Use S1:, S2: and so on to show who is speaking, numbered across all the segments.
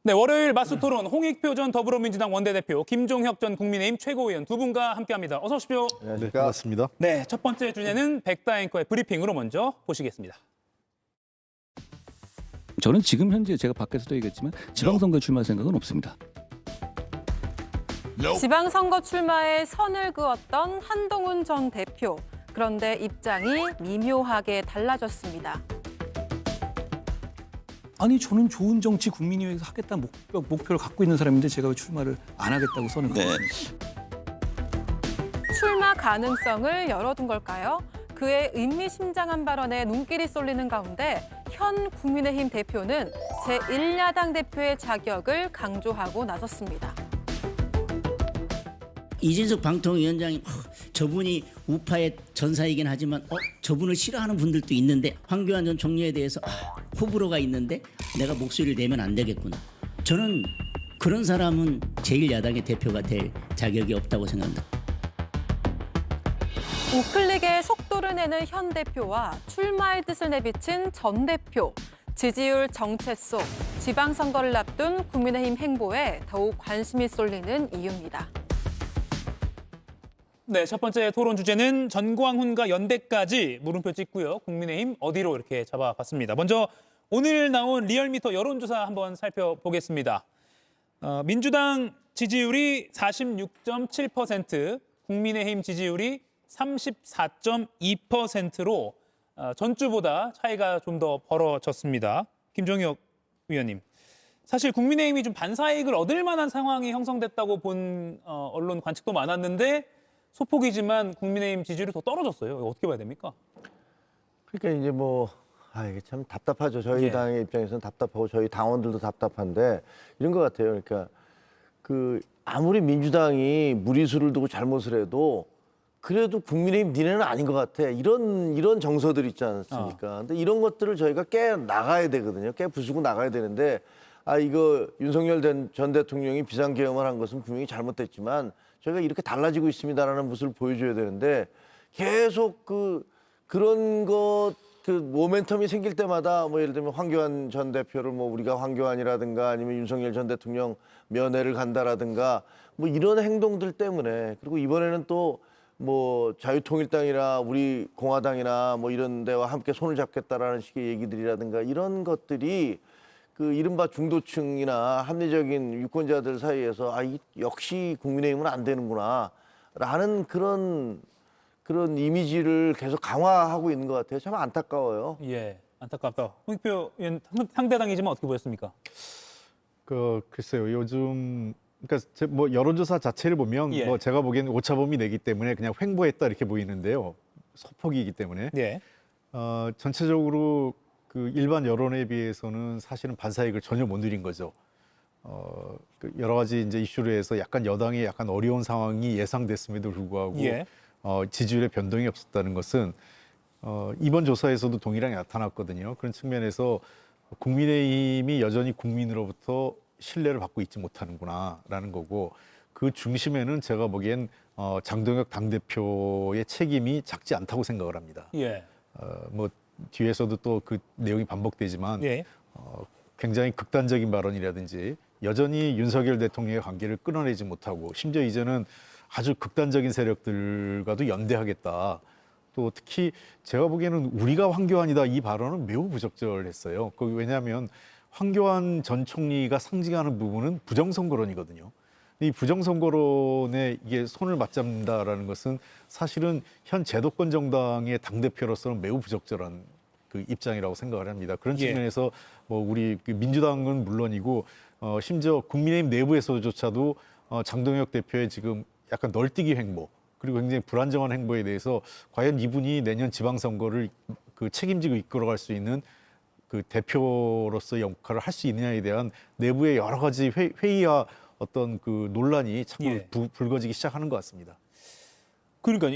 S1: 네, 월요일 맞수토론 홍익표 전 더불어민주당 원내대표, 김종혁 전 국민의힘 최고위원 두 분과 함께합니다. 어서 오십시오.
S2: 네, 반갑습니다.
S1: 네, 첫 번째 주제는 백다 앵커의 브리핑으로 먼저 보시겠습니다.
S3: 저는 지금 현재 제가 밖에서도 얘기했지만 지방선거에 출마할 생각은 없습니다.
S4: 지방선거 출마에 선을 그었던 한동훈 전 대표. 그런데 입장이 미묘하게 달라졌습니다.
S3: 아니 저는 좋은 정치 국민이 위해서 하겠다는 목표를 갖고 있는 사람인데 제가 왜 출마를 안 하겠다고 선을 그었습니다.
S4: 출마 가능성을 열어둔 걸까요? 그의 의미심장한 발언에 눈길이 쏠리는 가운데 현 국민의힘 대표는 제1야당 대표의 자격을 강조하고 나섰습니다.
S5: 이진석 방통위원장이 저분이 우파의 전사이긴 하지만 저분을 싫어하는 분들도 있는데 황교안 전 총리에 대해서 호불호가 있는데 내가 목소리를 내면 안 되겠구나. 저는 그런 사람은 제1야당의 대표가 될 자격이 없다고 생각합니다.
S4: 우클릭의 속도를 내는 현 대표와 출마의 뜻을 내비친 전 대표. 지지율 정체성, 지방선거를 앞둔 국민의힘 행보에 더욱 관심이 쏠리는 이유입니다.
S1: 네, 첫 번째 토론 주제는 전광훈과 연대까지 물음표 찍고요. 국민의힘 어디로 이렇게 잡아봤습니다. 먼저 오늘 나온 리얼미터 여론조사 한번 살펴보겠습니다. 민주당 지지율이 46.7%, 국민의힘 지지율이 34.2%로 전주보다 차이가 좀 더 벌어졌습니다. 김종혁 위원님, 사실 국민의힘이 좀 반사이익을 얻을 만한 상황이 형성됐다고 본 언론 관측도 많았는데 소폭이지만 국민의힘 지지율이 더 떨어졌어요. 이거 어떻게 봐야 됩니까?
S2: 그러니까 이제 이게 참 답답하죠. 저희 당의 입장에서는 답답하고 저희 당원들도 답답한데 이런 것 같아요. 그러니까 아무리 민주당이 무리수를 두고 잘못을 해도 그래도 국민의힘 니네는 아닌 것 같아. 이런 정서들 있지 않습니까? 근데 이런 것들을 저희가 깨 나가야 되거든요. 깨 부수고 나가야 되는데 이거 윤석열 전 대통령이 비상계엄을 한 것은 분명히 잘못됐지만 저희가 이렇게 달라지고 있습니다라는 모습을 보여줘야 되는데 계속 그런 모멘텀이 생길 때마다 예를 들면 황교안 전 대표를 우리가 황교안이라든가 아니면 윤석열 전 대통령 면회를 간다라든가 이런 행동들 때문에 그리고 이번에는 또 자유통일당이나 우리 공화당이나 이런 데와 함께 손을 잡겠다라는 식의 얘기들이라든가 이런 것들이 이른바 중도층이나 합리적인 유권자들 사이에서 역시 국민의힘은 안 되는구나 라는 그런 이미지를 계속 강화하고 있는 것 같아요. 참 안타까워요.
S1: 예, 안타깝다. 홍익표 의원 상대당이지만 어떻게 보셨습니까?
S6: 글쎄요. 요즘 그러니까 여론조사 자체를 보면 제가 보기에는 오차범위 내기 때문에 그냥 횡보했다 이렇게 보이는데요. 소폭이기 때문에 전체적으로 일반 여론에 비해서는 사실은 반사이익을 전혀 못 누린 거죠. 여러 가지 이제 이슈로 해서 약간 여당이 약간 어려운 상황이 예상됐음에도 불구하고 지지율의 변동이 없었다는 것은 이번 조사에서도 동일하게 나타났거든요. 그런 측면에서 국민의힘이 여전히 국민으로부터 신뢰를 받고 있지 못하는구나라는 거고 그 중심에는 제가 보기엔 장동혁 당대표의 책임이 작지 않다고 생각을 합니다. 뒤에서도 또 그 내용이 반복되지만 굉장히 극단적인 발언이라든지 여전히 윤석열 대통령의 관계를 끊어내지 못하고 심지어 이제는 아주 극단적인 세력들과도 연대하겠다. 또 특히 제가 보기에는 우리가 황교안이다 이 발언은 매우 부적절했어요. 왜냐하면 황교안 전 총리가 상징하는 부분은 부정선거론이거든요. 이 부정선거론에 이게 손을 맞잡는다라는 것은 사실은 현 제도권 정당의 당대표로서는 매우 부적절한 입장이라고 생각을 합니다. 그런 측면에서 우리 민주당은 물론이고 심지어 국민의힘 내부에서조차도 장동혁 대표의 지금 약간 널뛰기 행보 그리고 굉장히 불안정한 행보에 대해서 과연 이분이 내년 지방선거를 책임지고 이끌어갈 수 있는 대표로서의 역할을 할 수 있느냐에 대한 내부의 여러 가지 회의와 어떤 논란이 자꾸 불거지기 시작하는 것 같습니다.
S1: 그러니까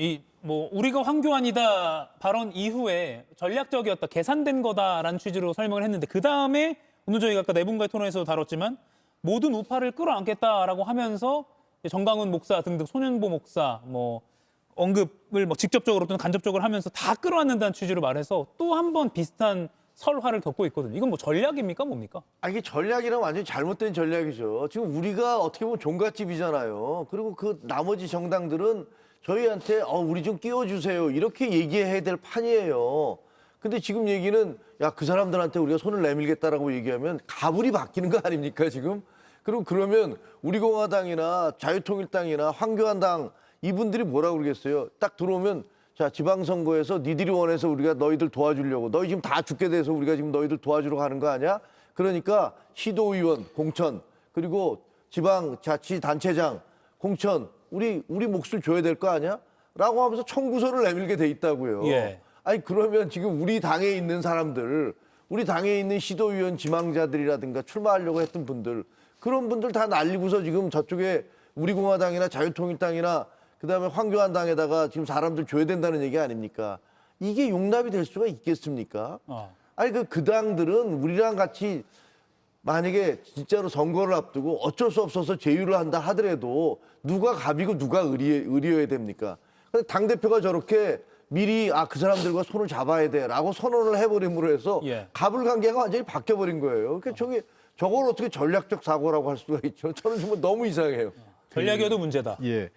S1: 우리가 황교안이다 발언 이후에 전략적이었다, 계산된 거다라는 취지로 설명을 했는데 그 다음에 오늘 저희가 아까 네 분과의 토론에서도 다뤘지만 모든 우파를 끌어안겠다라고 하면서 정강훈 목사 등등 소년보 목사 언급을 직접적으로 또는 간접적으로 하면서 다 끌어안는다는 취지로 말해서 또 한 번 비슷한 설화를 겪고 있거든요. 이건 뭐 전략입니까, 뭡니까?
S2: 아, 이게 전략이랑 완전히 잘못된 전략이죠. 지금 우리가 어떻게 보면 종갓집이잖아요. 그리고 그 나머지 정당들은 저희한테 우리 좀 끼워주세요. 이렇게 얘기해야 될 판이에요. 근데 지금 얘기는 야, 그 사람들한테 우리가 손을 내밀겠다라고 얘기하면 가불이 바뀌는 거 아닙니까, 지금? 그럼 그러면 우리공화당이나 자유통일당이나 황교안당 이분들이 뭐라고 그러겠어요? 딱 들어오면 자, 지방선거에서 니들이 원해서 우리가 너희들 도와주려고 너희 지금 다 죽게 돼서 우리가 지금 너희들 도와주러 가는 거 아니야? 그러니까 시도의원 공천 그리고 지방자치단체장 공천 우리 몫을 줘야 될 거 아니야? 라고 하면서 청구서를 내밀게 돼 있다고요.
S1: 예.
S2: 아니 그러면 지금 우리 당에 있는 사람들 우리 당에 있는 시도의원 지망자들이라든가 출마하려고 했던 분들 그런 분들 다 날리고서 지금 저쪽에 우리공화당이나 자유통일당이나 그다음에 황교안당에다가 지금 사람들 줘야 된다는 얘기 아닙니까? 이게 용납이 될 수가 있겠습니까? 아니 그 당들은 우리랑 같이 만약에 진짜로 선거를 앞두고 어쩔 수 없어서 제휴를 한다 하더라도 누가 갑이고 누가 을이어야 됩니까? 근데 당대표가 저렇게 미리 그 사람들과 손을 잡아야 돼라고 선언을 해버림으로 해서
S1: 예.
S2: 갑을 관계가 완전히 바뀌어버린 거예요. 그러니까 저걸 어떻게 전략적 사고라고 할 수가 있죠? 저는 정말 너무 이상해요.
S1: 전략이어도 문제다.
S6: 예.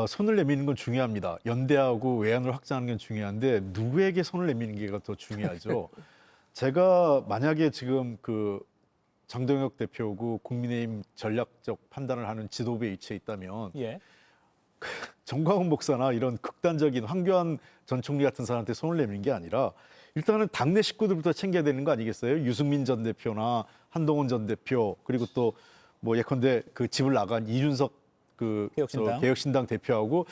S6: 손을 내미는 건 중요합니다. 연대하고 외환을 확장하는 건 중요한데 누구에게 손을 내미는 게가 더 중요하죠. 제가 만약에 지금 그 장동혁 대표고 국민의힘 전략적 판단을 하는 지도부에 위치해 있다면
S1: 예.
S6: 정광훈 목사나 이런 극단적인 황교안 전 총리 같은 사람한테 손을 내미는 게 아니라 일단은 당내 식구들부터 챙겨야 되는 거 아니겠어요? 유승민 전 대표나 한동훈 전 대표 그리고 또 뭐 예컨대 그 집을 나간 이준석 개혁신당 대표하고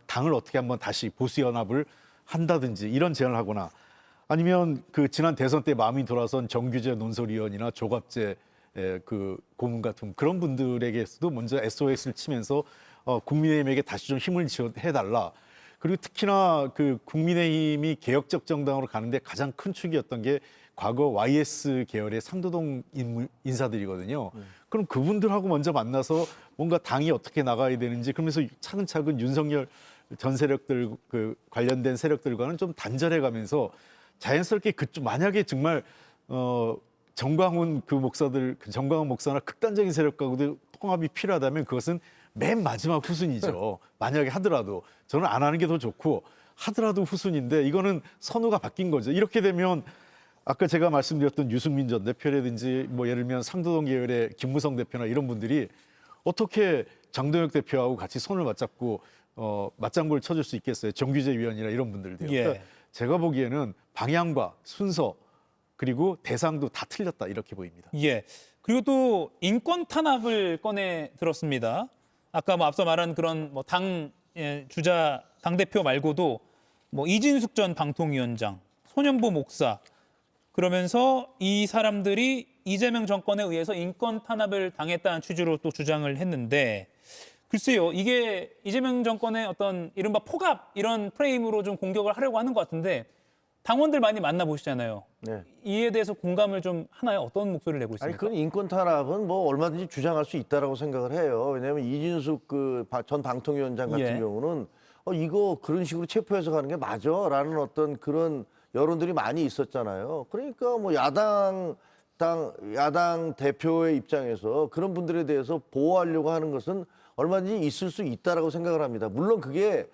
S6: 당을 어떻게 한번 다시 보수연합을 한다든지 이런 제안을 하거나 아니면 그 지난 대선 때 마음이 돌아선 정규재 논설위원이나 조갑재 그 고문 같은 그런 분들에게서도 먼저 SOS를 치면서 국민의힘에게 다시 좀 힘을 지원해달라. 그리고 특히나 그 국민의힘이 개혁적 정당으로 가는데 가장 큰 축이었던 게 과거 YS 계열의 상도동 인사들이거든요. 그럼 그분들하고 먼저 만나서 뭔가 당이 어떻게 나가야 되는지 그러면서 차근차근 윤석열 전 세력들 그 관련된 세력들과는 좀 단절해가면서 자연스럽게 그쪽 만약에 정말 정광훈 정광훈 목사나 극단적인 세력과도 통합이 필요하다면 그것은 맨 마지막 후순위죠. 만약에 하더라도 저는 안 하는 게 더 좋고 하더라도 후순위인데 이거는 선호가 바뀐 거죠. 이렇게 되면 아까 제가 말씀드렸던 유승민 전 대표라든지 뭐 예를 들면 상도동 계열의 김무성 대표나 이런 분들이 어떻게 장동혁 대표하고 같이 손을 맞잡고 맞장구를 쳐줄 수 있겠어요. 정규재 위원이나 이런 분들도요.
S1: 예.
S6: 그러니까 제가 보기에는 방향과 순서 그리고 대상도 다 틀렸다 이렇게 보입니다.
S1: 예. 그리고 또 인권 탄압을 꺼내 들었습니다. 아까 뭐 앞서 말한 그런 뭐 당 주자 당 대표 말고도 뭐 이진숙 전 방통위원장, 손현보 목사 그러면서 이 사람들이 이재명 정권에 의해서 인권 탄압을 당했다는 취지로 또 주장을 했는데 글쎄요, 이게 이재명 정권의 어떤 이른바 포갑 이런 프레임으로 좀 공격을 하려고 하는 것 같은데 당원들 많이 만나보시잖아요.
S2: 네.
S1: 이에 대해서 공감을 좀 하나요? 어떤 목소리를 내고 있습니까?
S2: 아니 그건 인권 탄압은 뭐 얼마든지 주장할 수 있다라고 생각을 해요. 왜냐하면 이진숙 그 전 방통위원장 같은
S1: 예.
S2: 경우는 이거 그런 식으로 체포해서 가는 게 맞아라는 어떤 그런 여론들이 많이 있었잖아요. 그러니까 뭐 야당 대표의 입장에서 그런 분들에 대해서 보호하려고 하는 것은 얼마든지 있을 수 있다라고 생각을 합니다. 물론 그게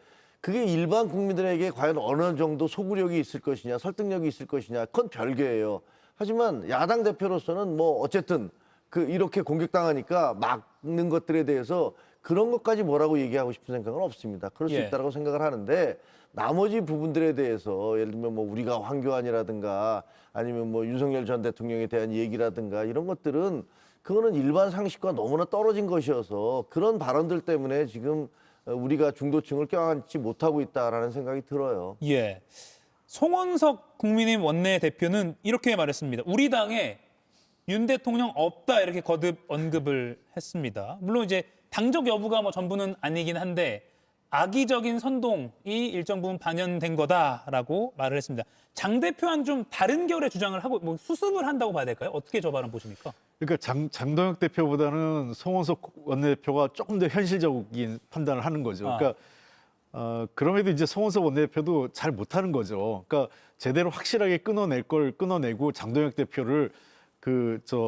S2: 일반 국민들에게 과연 어느 정도 소구력이 있을 것이냐, 설득력이 있을 것이냐, 그건 별개예요. 하지만 야당 대표로서는 뭐 어쨌든 이렇게 공격당하니까 막는 것들에 대해서 그런 것까지 뭐라고 얘기하고 싶은 생각은 없습니다. 그럴 수
S1: 예.
S2: 있다라고 생각을 하는데 나머지 부분들에 대해서 예를 들면 뭐 우리가 황교안이라든가 아니면 뭐 윤석열 전 대통령에 대한 얘기라든가 이런 것들은 그거는 일반 상식과 너무나 떨어진 것이어서 그런 발언들 때문에 지금 우리가 중도층을 껴안지 못하고 있다라는 생각이 들어요.
S1: 예. 송원석 국민의힘 원내대표는 이렇게 말했습니다. 우리 당에 윤 대통령 없다 이렇게 거듭 언급을 했습니다. 물론 이제 당적 여부가 뭐 전부는 아니긴 한데 악의적인 선동이 일정 부분 반영된 거다라고 말을 했습니다. 장 대표와는 좀 다른 결의 주장을 하고 뭐 수습을 한다고 봐야 될까요? 어떻게 저 발언 보십니까?
S6: 그러니까 장동혁 대표보다는 송원석 원내대표가 조금 더 현실적인 판단을 하는 거죠. 그러니까 그럼에도 이제 송원석 원내대표도 잘 못하는 거죠. 그러니까 제대로 확실하게 끊어낼 걸 끊어내고 장동혁 대표를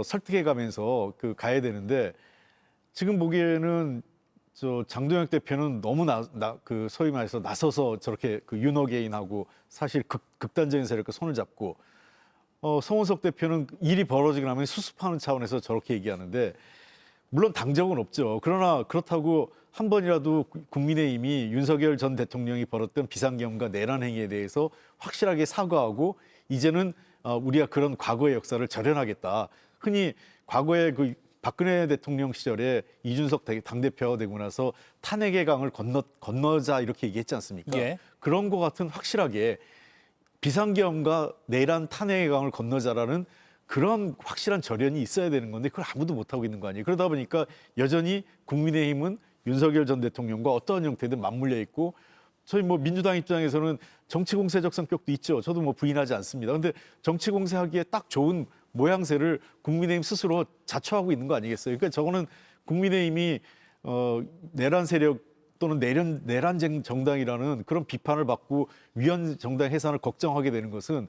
S6: 설득해가면서 가야 되는데 지금 보기에는 장동혁 대표는 너무 소위 말해서 나서서 저렇게 윤호개인하고 사실 극단적인 세력과 손을 잡고 송원석 대표는 일이 벌어지고 나면 수습하는 차원에서 저렇게 얘기하는데 물론 당적은 없죠. 그러나 그렇다고 한 번이라도 국민의힘이 윤석열 전 대통령이 벌였던 비상경과 내란 행위에 대해서 확실하게 사과하고 이제는 우리가 그런 과거의 역사를 절연하겠다. 흔히 과거에 박근혜 대통령 시절에 이준석 당대표가 되고 나서 탄핵의 강을 건너자 이렇게 얘기했지 않습니까?
S1: 예.
S6: 그런 것 같은 확실하게 비상계엄과 내란 탄핵의 강을 건너자라는 그런 확실한 절연이 있어야 되는 건데 그걸 아무도 못하고 있는 거 아니에요. 그러다 보니까 여전히 국민의힘은 윤석열 전 대통령과 어떠한 형태든 맞물려 있고 저희 민주당 입장에서는 정치 공세적 성격도 있죠. 저도 부인하지 않습니다. 그런데 정치 공세하기에 딱 좋은 모양새를 국민의힘 스스로 자초하고 있는 거 아니겠어요? 그러니까 저거는 국민의힘이 내란 세력 또는 내란쟁 정당이라는 그런 비판을 받고 위헌 정당 해산을 걱정하게 되는 것은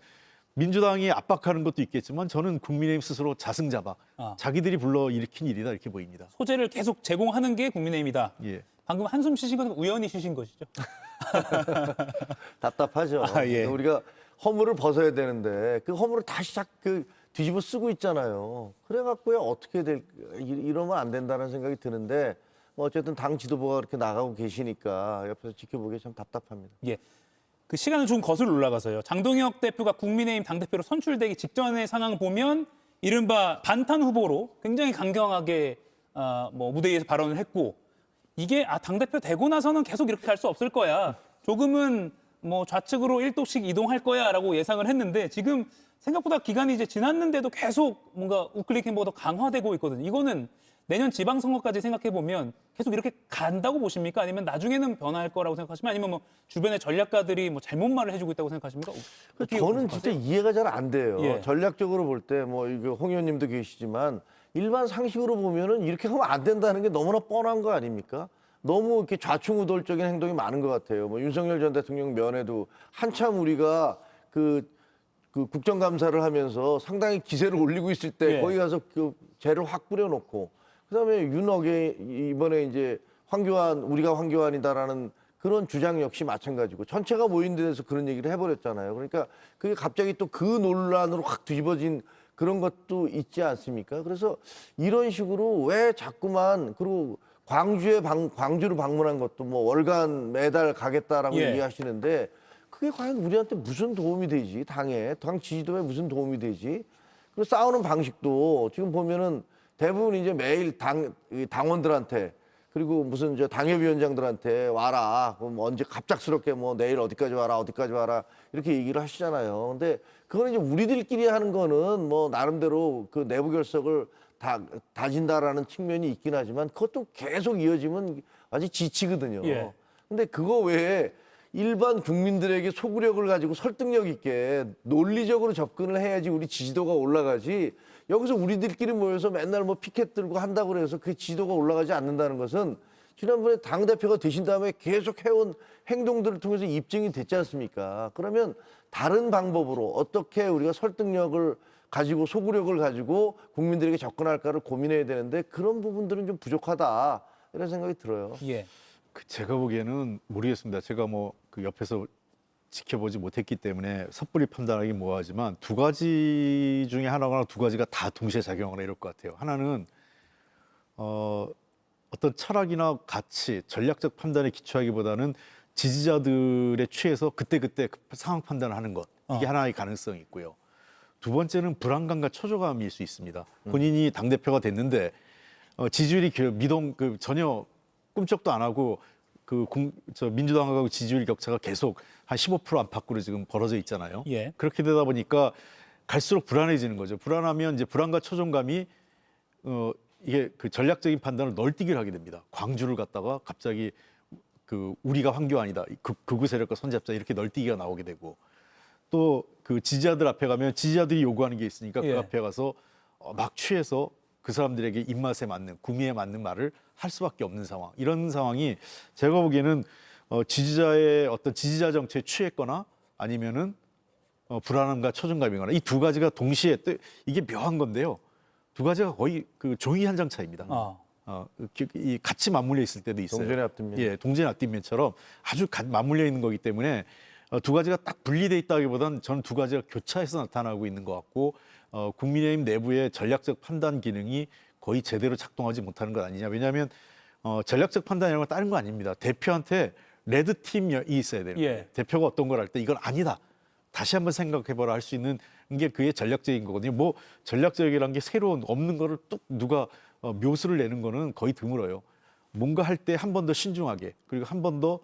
S6: 민주당이 압박하는 것도 있겠지만 저는 국민의힘 스스로 자승자박, 자기들이 불러일으킨 일이다 이렇게 보입니다.
S1: 소재를 계속 제공하는 게 국민의힘이다.
S6: 예.
S1: 방금 한숨 쉬신 건 우연히 쉬신 것이죠?
S2: 답답하죠.
S1: 예.
S2: 우리가 허물을 벗어야 되는데 그 허물을 다시 뒤집어 쓰고 있잖아요. 그래갖고요 어떻게 이러면 안 된다는 생각이 드는데 어쨌든 당 지도부가 그렇게 나가고 계시니까 옆에서 지켜보기 참 답답합니다.
S1: 예. 그 시간을 좀 거슬러 올라가서요. 장동혁 대표가 국민의힘 당대표로 선출되기 직전의 상황 보면 이른바 반탄 후보로 굉장히 강경하게 무대에서 발언을 했고 이게 당대표 되고 나서는 계속 이렇게 갈 수 없을 거야. 조금은 좌측으로 1도씩 이동할 거야라고 예상을 했는데 지금 생각보다 기간이 이제 지났는데도 계속 뭔가 우클릭 행보가 더 강화되고 있거든요. 이거는 내년 지방선거까지 생각해 보면 계속 이렇게 간다고 보십니까? 아니면 나중에는 변화할 거라고 생각하시면 아니면 주변의 전략가들이 잘못 말을 해주고 있다고 생각하십니까?
S2: 저는 진짜 이해가 잘 안 돼요.
S1: 예.
S2: 전략적으로 볼 때 이거 홍 의원님도 계시지만 일반 상식으로 보면은 이렇게 하면 안 된다는 게 너무나 뻔한 거 아닙니까? 너무 이렇게 좌충우돌적인 행동이 많은 것 같아요. 윤석열 전 대통령 면에도 한참 우리가 그 국정감사를 하면서 상당히 기세를 올리고 있을 때
S1: 예.
S2: 거기 가서 죄를 확 뿌려놓고 그다음에 윤억에 이번에 이제 우리가 황교안이다라는 그런 주장 역시 마찬가지고 전체가 모인 데서 그런 얘기를 해버렸잖아요. 그러니까 그게 갑자기 또 그 논란으로 확 뒤집어진 그런 것도 있지 않습니까? 그래서 이런 식으로 왜 자꾸만 그리고 광주를 방문한 것도 월간 매달 가겠다라고
S1: 예.
S2: 얘기하시는데 그게 과연 우리한테 무슨 도움이 되지? 당 지지도에 무슨 도움이 되지? 그리고 싸우는 방식도 지금 보면은 대부분 이제 매일 당원들한테 그리고 무슨 당협위원장들한테 와라. 그럼 언제 갑작스럽게 내일 어디까지 와라 이렇게 얘기를 하시잖아요. 근데 그거는 이제 우리들끼리 하는 거는 나름대로 그 내부 결석을 다진다라는 측면이 있긴 하지만 그것도 계속 이어지면 아주 지치거든요.
S1: 예.
S2: 근데 그거 외에 일반 국민들에게 소구력을 가지고 설득력 있게 논리적으로 접근을 해야지 우리 지지도가 올라가지 여기서 우리들끼리 모여서 맨날 피켓 들고 한다고 해서 그 지지도가 올라가지 않는다는 것은 지난번에 당대표가 되신 다음에 계속 해온 행동들을 통해서 입증이 됐지 않습니까? 그러면 다른 방법으로 어떻게 우리가 설득력을 가지고 소구력을 가지고 국민들에게 접근할까를 고민해야 되는데 그런 부분들은 좀 부족하다 이런 생각이 들어요.
S1: 예.
S6: 제가 보기에는 모르겠습니다. 제가 그 옆에서 지켜보지 못했기 때문에 섣불리 판단하기 뭐하지만 두 가지 중에 하나거나 두 가지가 다 동시에 작용하거나 이럴 것 같아요. 하나는 어떤 철학이나 가치, 전략적 판단에 기초하기보다는 지지자들에 취해서 그때그때 상황 판단을 하는 것. 이게 하나의 가능성이 있고요. 두 번째는 불안감과 초조감일 수 있습니다. 본인이 당대표가 됐는데 지지율이 전혀 꿈쩍도 안 하고 민주당하고 지지율 격차가 계속 한 15% 안팎으로 지금 벌어져 있잖아요.
S1: 예.
S6: 그렇게 되다 보니까 갈수록 불안해지는 거죠. 불안하면 이제 불안과 초조감이 이게 전략적인 판단을 널뛰기를 하게 됩니다. 광주를 갔다가 갑자기 우리가 황교안이다. 극우 세력과 손잡자 이렇게 널뛰기가 나오게 되고 또 지지자들 앞에 가면 지지자들이 요구하는 게 있으니까
S1: 예.
S6: 그 앞에 가서 막 취해서 그 사람들에게 입맛에 맞는 구미에 맞는 말을 할 수밖에 없는 상황. 이런 상황이 제가 보기에는 지지자의 어떤 지지자 정치에 취했거나 아니면은 불안함과 초중감이거나 이 두 가지가 동시에 이게 묘한 건데요. 두 가지가 거의 그 종이 한 장 차이입니다. 이 같이 맞물려 있을 때도 있어요.
S2: 동전의 앞뒷면.
S6: 예, 동전의 앞뒷면처럼 아주 맞물려 있는 거기 때문에 두 가지가 딱 분리돼 있다기보다는 저는 두 가지가 교차해서 나타나고 있는 것 같고 국민의힘 내부의 전략적 판단 기능이 거의 제대로 작동하지 못하는 것 아니냐. 왜냐하면 전략적 판단이라는 건 다른 거 아닙니다. 대표한테 레드 팀이 있어야 돼요.
S1: 예.
S6: 대표가 어떤 걸 할 때 이건 아니다. 다시 한번 생각해보라 할 수 있는 게 그게 전략적인 거거든요. 뭐 전략적이라는 게 새로운 없는 거를 뚝 누가 묘수를 내는 거는 거의 드물어요. 뭔가 할 때 한 번 더 신중하게 그리고 한 번 더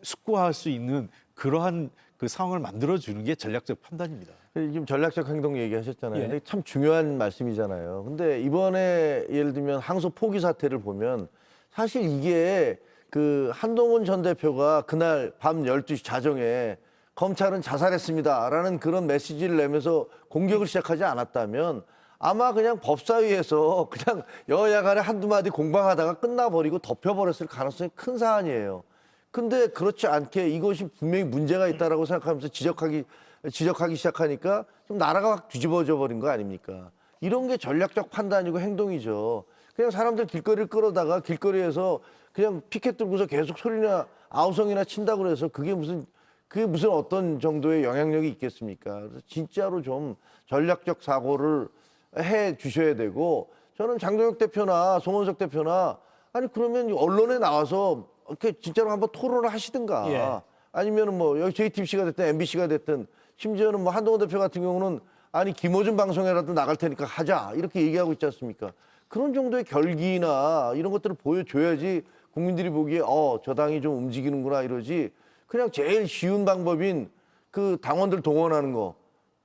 S6: 숙고할 수 있는 그러한 그 상황을 만들어주는 게 전략적 판단입니다.
S2: 지금 전략적 행동 얘기하셨잖아요.
S1: 예.
S2: 근데 참 중요한 말씀이잖아요. 근데 이번에 예를 들면 항소 포기 사태를 보면 사실 이게 그 한동훈 전 대표가 그날 밤 12시 자정에 검찰은 자살했습니다라는 그런 메시지를 내면서 공격을 시작하지 않았다면 아마 그냥 법사위에서 그냥 여야 간에 한두 마디 공방하다가 끝나버리고 덮여버렸을 가능성이 큰 사안이에요. 근데 그렇지 않게 이것이 분명히 문제가 있다라고 생각하면서 지적하기 시작하니까 좀 나라가 확 뒤집어져 버린 거 아닙니까? 이런 게 전략적 판단이고 행동이죠. 그냥 사람들 길거리를 끌어다가 길거리에서 그냥 피켓 들고서 계속 소리나 아우성이나 친다고 그래서 그게 무슨 어떤 정도의 영향력이 있겠습니까? 그래서 진짜로 좀 전략적 사고를 해 주셔야 되고 저는 장동혁 대표나 송원석 대표나 아니 그러면 언론에 나와서 이렇게 진짜로 한번 토론을 하시든가
S1: 예.
S2: 아니면은 뭐 여기 JTBC가 됐든 MBC가 됐든 심지어는 뭐 한동훈 대표 같은 경우는 아니 김어준 방송에라도 나갈 테니까 하자 이렇게 얘기하고 있지 않습니까? 그런 정도의 결기나 이런 것들을 보여줘야지 국민들이 보기에 저 당이 좀 움직이는구나 이러지 그냥 제일 쉬운 방법인 그 당원들 동원하는 거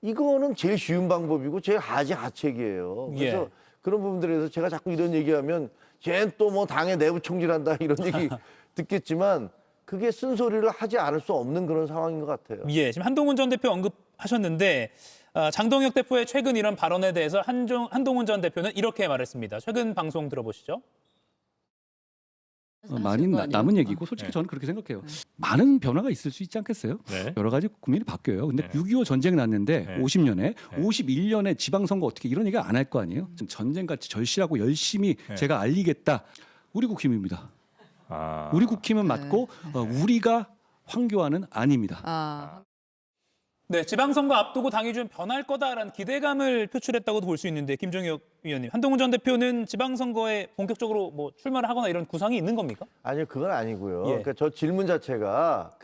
S2: 이거는 제일 쉬운 방법이고 제일 하책이에요. 그래서
S1: 예.
S2: 그런 부분들에서 제가 자꾸 이런 얘기하면 쟤는 또 뭐 당의 내부 총질한다 이런 얘기 듣겠지만 그게 쓴소리를 하지 않을 수 없는 그런 상황인 것 같아요.
S1: 예, 지금 한동훈 전 대표 언급하셨는데 장동혁 대표의 최근 이런 발언에 대해서 한동훈 전 대표는 이렇게 말했습니다. 최근 방송 들어보시죠.
S3: 많이 남은 얘기고 솔직히 저는 그렇게 생각해요. 많은 변화가 있을 수 있지 않겠어요?
S7: 네.
S3: 여러 가지 국민이 바뀌어요. 근데
S7: 네.
S3: 6.25 전쟁 났는데
S7: 네.
S3: 50년에 51년에 지방선거 어떻게 이런 얘기 안 할 거 아니에요? 전쟁같이 절실하고 열심히
S7: 네.
S3: 제가 알리겠다. 우리 국힘입니다.
S7: 아.
S3: 우리 국힘은 맞고 우리가 황교안은 아닙니다.
S4: 아,
S1: 네, 지방선거 앞두고 당이 좀 변할 거다라는 기대감을 표출했다고도 볼 수 있는데 김종혁 위원님, 한동훈 전 대표는 지방선거에 본격적으로 뭐 출마를 하거나 이런 구상이 있는 겁니까?
S2: 아니요, 그건 아니고요.
S1: 예.
S2: 그러니까 저 질문 자체가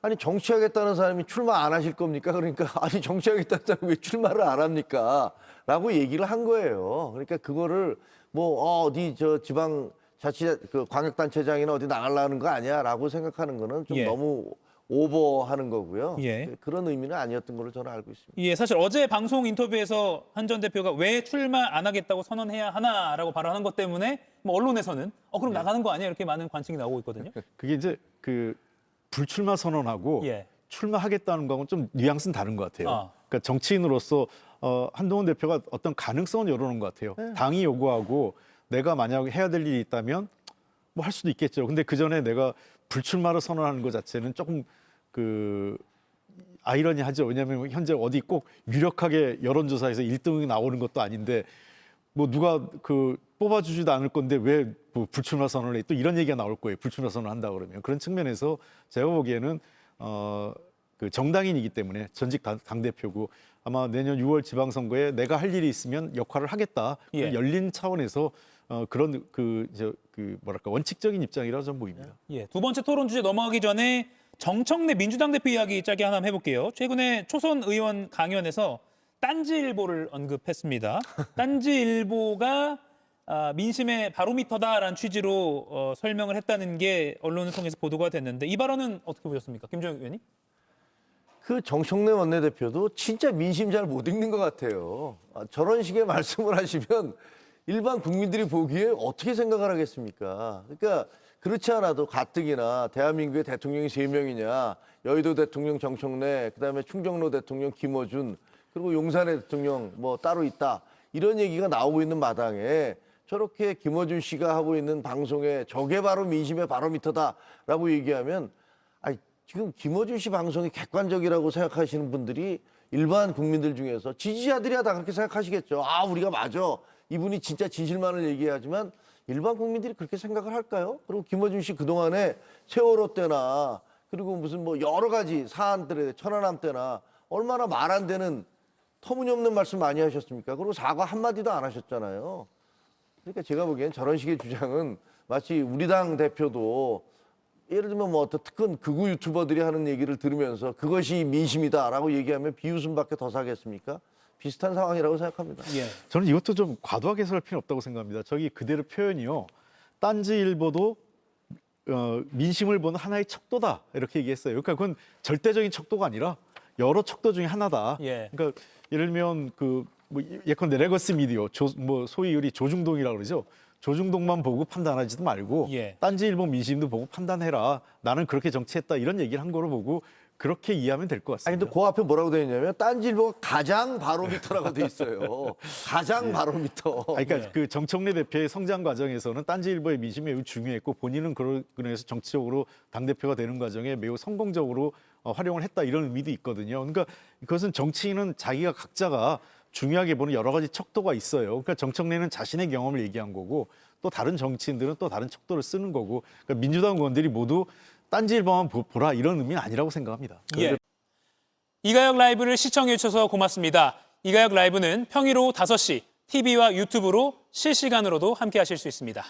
S2: 아니 정치하겠다는 사람이 출마 안 하실 겁니까? 그러니까 아니 정치하겠다는 사람이 왜 출마를 안 합니까? 라고 얘기를 한 거예요. 그러니까 그거를 뭐 어디 저 지방 자치 그 광역단체장이나 어디 나가려는 거 아니야라고 생각하는 거는 좀
S1: 예.
S2: 너무 오버하는 거고요.
S1: 예.
S2: 그런 의미는 아니었던 걸로 저는 알고 있습니다.
S1: 예, 사실 어제 방송 인터뷰에서 한 전 대표가 왜 출마 안 하겠다고 선언해야 하나라고 발언한 것 때문에 뭐 언론에서는 그럼 나가는 거 아니야 이렇게 많은 관측이 나오고 있거든요.
S6: 그게 이제 그 불출마 선언하고
S1: 예.
S6: 출마하겠다는 거하고는 좀 뉘앙스는 다른 것 같아요.
S1: 아.
S6: 그러니까 정치인으로서 한동훈 대표가 어떤 가능성은 열어놓은 것 같아요. 당이 요구하고 내가 만약 해야 될 일이 있다면 뭐 할 수도 있겠죠. 근데 그 전에 내가 불출마를 선언하는 것 자체는 조금 아이러니하죠. 왜냐하면 현재 어디 꼭 유력하게 여론조사에서 1등이 나오는 것도 아닌데 뭐 누가 뽑아주지도 않을 건데 왜 뭐 불출마 선언을 해? 또 이런 얘기가 나올 거예요. 불출마 선언을 한다 그러면 그런 측면에서 제가 보기에는 그 정당인이기 때문에 전직 당대표고 아마 내년 6월 지방선거에 내가 할 일이 있으면 역할을 하겠다.
S1: 예.
S6: 열린 차원에서 그런 뭐랄까 원칙적인 입장이라고 저는 보입니다.
S1: 예, 두 번째 토론 주제 넘어가기 전에 정청래 민주당 대표 이야기 짧게 하나 해볼게요. 최근에 초선 의원 강연에서 딴지일보를 언급했습니다. 딴지일보가 민심의 바로미터다라는 취지로 설명을 했다는 게 언론을 통해서 보도가 됐는데 이 발언은 어떻게 보셨습니까? 김종혁 의원님?
S2: 그 정청래 원내대표도 진짜 민심 잘 못 읽는 것 같아요. 저런 식의 말씀을 하시면 일반 국민들이 보기에 어떻게 생각을 하겠습니까? 그러니까 그렇지 않아도 가뜩이나 대한민국의 대통령이 3명이냐, 여의도 대통령 정청래, 그다음에 충정로 대통령 김어준, 그리고 용산의 대통령 뭐 따로 있다. 이런 얘기가 나오고 있는 마당에 저렇게 김어준 씨가 하고 있는 방송에 저게 바로 민심의 바로미터다라고 얘기하면 아니, 지금 김어준 씨 방송이 객관적이라고 생각하시는 분들이 일반 국민들 중에서 지지자들이야 다 그렇게 생각하시겠죠. 아, 우리가 맞아. 이분이 진짜 진실만을 얘기하지만 일반 국민들이 그렇게 생각을 할까요? 그리고 김어준 씨 그동안에 세월호 때나 그리고 무슨 뭐 여러 가지 사안들에 천안함 때나 얼마나 말 안 되는 터무니없는 말씀 많이 하셨습니까? 그리고 사과 한마디도 안 하셨잖아요. 그러니까 제가 보기엔 저런 식의 주장은 마치 우리 당 대표도 예를 들면 뭐 어떤 특근 극우 유튜버들이 하는 얘기를 들으면서 그것이 민심이다라고 얘기하면 비웃음밖에 더 사겠습니까? 비슷한 상황이라고 생각합니다.
S1: 예.
S6: 저는 이것도 좀 과도하게 해석할 필요는 없다고 생각합니다. 저기 그대로 표현이요. 딴지일보도 민심을 보는 하나의 척도다 이렇게 얘기했어요. 그러니까 그건 절대적인 척도가 아니라 여러 척도 중에 하나다.
S1: 예.
S6: 그러니까 예를 들면 뭐 예컨대 레거시 미디어, 뭐 소위 우리 조중동이라고 그러죠. 조중동만 보고 판단하지도 말고
S1: 예.
S6: 딴지일보 민심도 보고 판단해라. 나는 그렇게 정치했다 이런 얘기를 한 거로 보고 그렇게 이해하면 될 것
S2: 아니
S6: 같습니다.
S2: 근데 그 앞에 뭐라고 되어 있냐면 딴지일보가 가장 바로미터라고 돼 있어요. 가장 바로미터.
S6: 그러니까 그 정청래 대표의 성장 과정에서는 딴지일보의 민심이 매우 중요했고 본인은 그래서 정치적으로 당대표가 되는 과정에 매우 성공적으로 활용을 했다 이런 의미도 있거든요. 그러니까 그것은 정치인은 자기가 각자가 중요하게 보는 여러 가지 척도가 있어요. 그러니까 정청래는 자신의 경험을 얘기한 거고 또 다른 정치인들은 또 다른 척도를 쓰는 거고 그러니까 민주당 의원들이 모두 딴지일보만 보라 이런 의미는 아니라고 생각합니다.
S1: 예. 이가혁 라이브를 시청해 주셔서 고맙습니다. 이가혁 라이브는 평일 오후 5시 TV와 유튜브로 실시간으로도 함께 하실 수 있습니다.